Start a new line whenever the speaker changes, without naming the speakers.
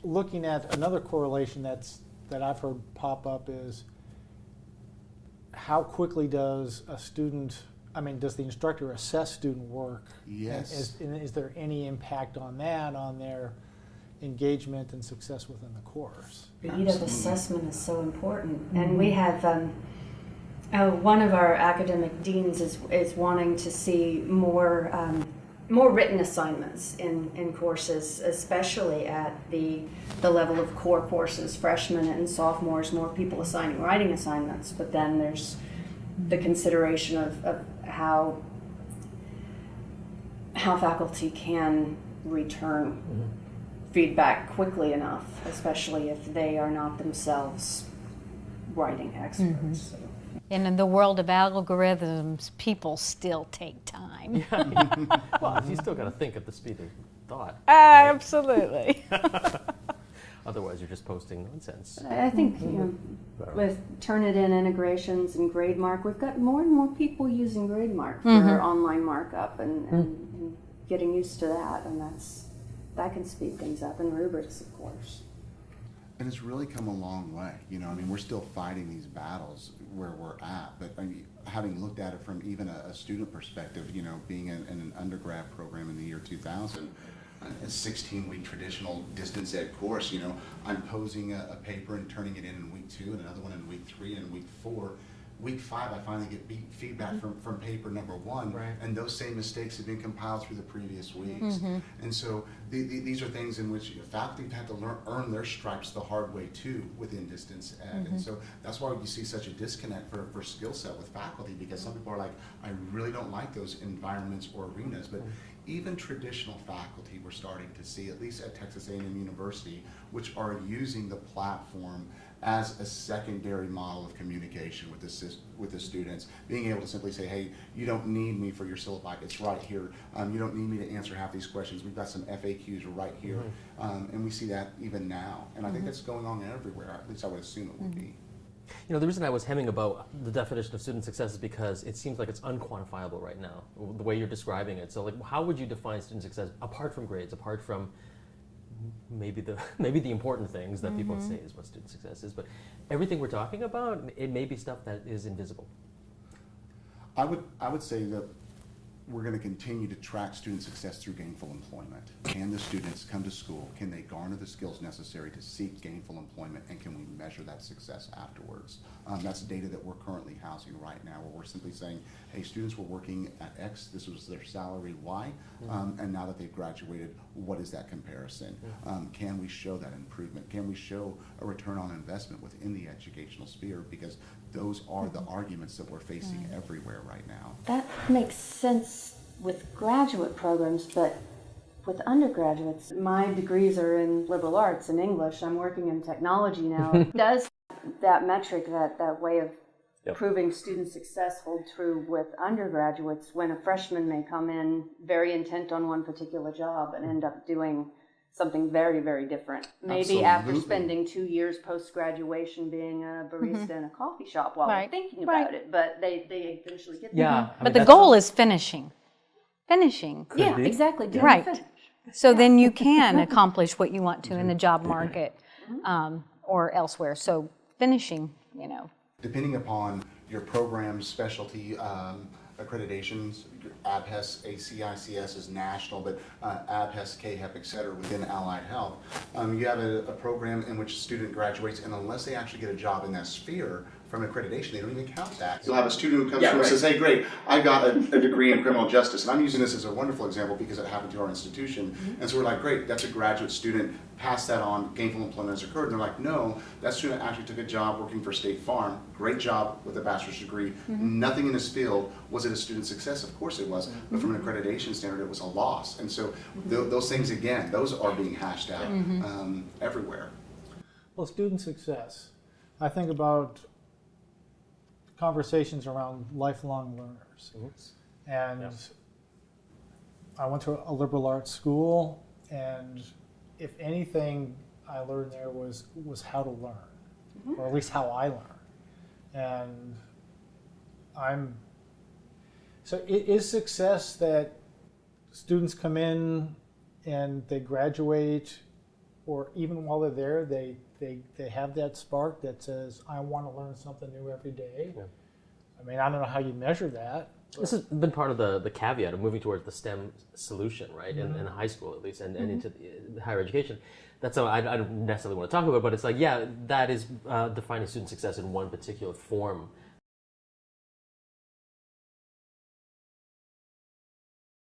looking at another correlation that I've heard pop up is how quickly does does the instructor assess student work?
Yes.
And is there any impact on that, on their engagement and success within the course?
Speed of assessment is so important. And we have, one of our academic deans is wanting to see more written assignments in courses, especially at the level of core courses, freshmen and sophomores, more people assigning writing assignments. But then there's the consideration of how faculty can return feedback quickly enough, especially if they are not themselves writing experts. So.
And in the world of algorithms, people still take time.
Well, you still got to think at the speed of thought.
Absolutely.
Otherwise, you're just posting nonsense.
I think with Turnitin integrations and GradeMark, we've got more and more people using GradeMark for online markup and getting used to that, and that can speed things up. And rubrics, of course.
And it's really come a long way. We're still fighting these battles where we're at, but having looked at it from even a student perspective, being in an undergrad program in the year 2000, a 16-week traditional distance ed course, I'm posing a paper and turning it in week 2 and another one in week 3 and week 4. Week 5, I finally get feedback from paper number 1,
right.
And those same mistakes have been compiled through the previous weeks. And so these are things in which faculty have had to earn their stripes the hard way too within distance ed. And so that's why you see such a disconnect for skill set with faculty, because some people are like, I really don't like those environments or arenas. But even traditional faculty we're starting to see, at least at Texas A&M University, which are using the platform as a secondary model of communication with the students, being able to simply say, hey, you don't need me for your syllabi, it's right here. You don't need me to answer half these questions. We've got some FAQs right here. And we see that even now. And I think that's going on everywhere, at least I would assume it would be.
The reason I was hemming about the definition of student success is because it seems like it's unquantifiable right now, the way you're describing it. So how would you define student success apart from grades, apart from maybe the important things that people say is what student success is, but everything we're talking about, it may be stuff that is invisible.
I would say that we're going to continue to track student success through gainful employment. Can the students come to school? Can they garner the skills necessary to seek gainful employment? And can we measure that success afterwards? That's data that we're currently housing right now, where we're simply saying, hey, students were working at X, this was their salary Y, and now that they've graduated, what is that comparison? Can we show that improvement? Can we show a return on investment within the educational sphere? Because those are the arguments that we're facing everywhere right now.
That makes sense with graduate programs, but with undergraduates, my degrees are in liberal arts and English. I'm working in technology now. Does that metric, that way of proving student success hold true with undergraduates when a freshman may come in very intent on one particular job and end up doing something very, very different? Maybe after spending 2 years post-graduation being a barista in a coffee shop while they're thinking about it, but they eventually get there.
Yeah,
But the goal is finishing.
Yeah, exactly.
Right. So then you can accomplish what you want to in the job market or elsewhere. So finishing,
Depending upon your program's specialty accreditations, ABHES, ACICS is national, but ABHES, KHEP, et cetera, within allied health, you have a program in which a student graduates, and unless they actually get a job in that sphere from accreditation, they don't even count that. You'll have a student who comes through and says, hey, great, I got a degree in criminal justice. And I'm using this as a wonderful example because it happened to our institution. And so we're like, great, that's a graduate student, pass that on, gainful employment has occurred. And they're like, no, that student actually took a job working for State Farm, great job with a bachelor's degree, nothing in this field. Was it a student success? Of course it was. But from an accreditation standard, it was a loss. And so those things, again, those are being hashed out everywhere.
Well, student success, I think about conversations around lifelong learners. And I went to a liberal arts school, and if anything I learned there was how to learn, or at least how I learn. And so it is success that students come in and they graduate or even while they're there, they have that spark that says, I want to learn something new every day.
Yeah.
I mean, I don't know how you measure that.
This has been part of the caveat of moving towards the STEM solution, right? In high school, at least, and into the higher education. That's something I don't necessarily want to talk about, but it's like, yeah, that is defining student success in one particular form.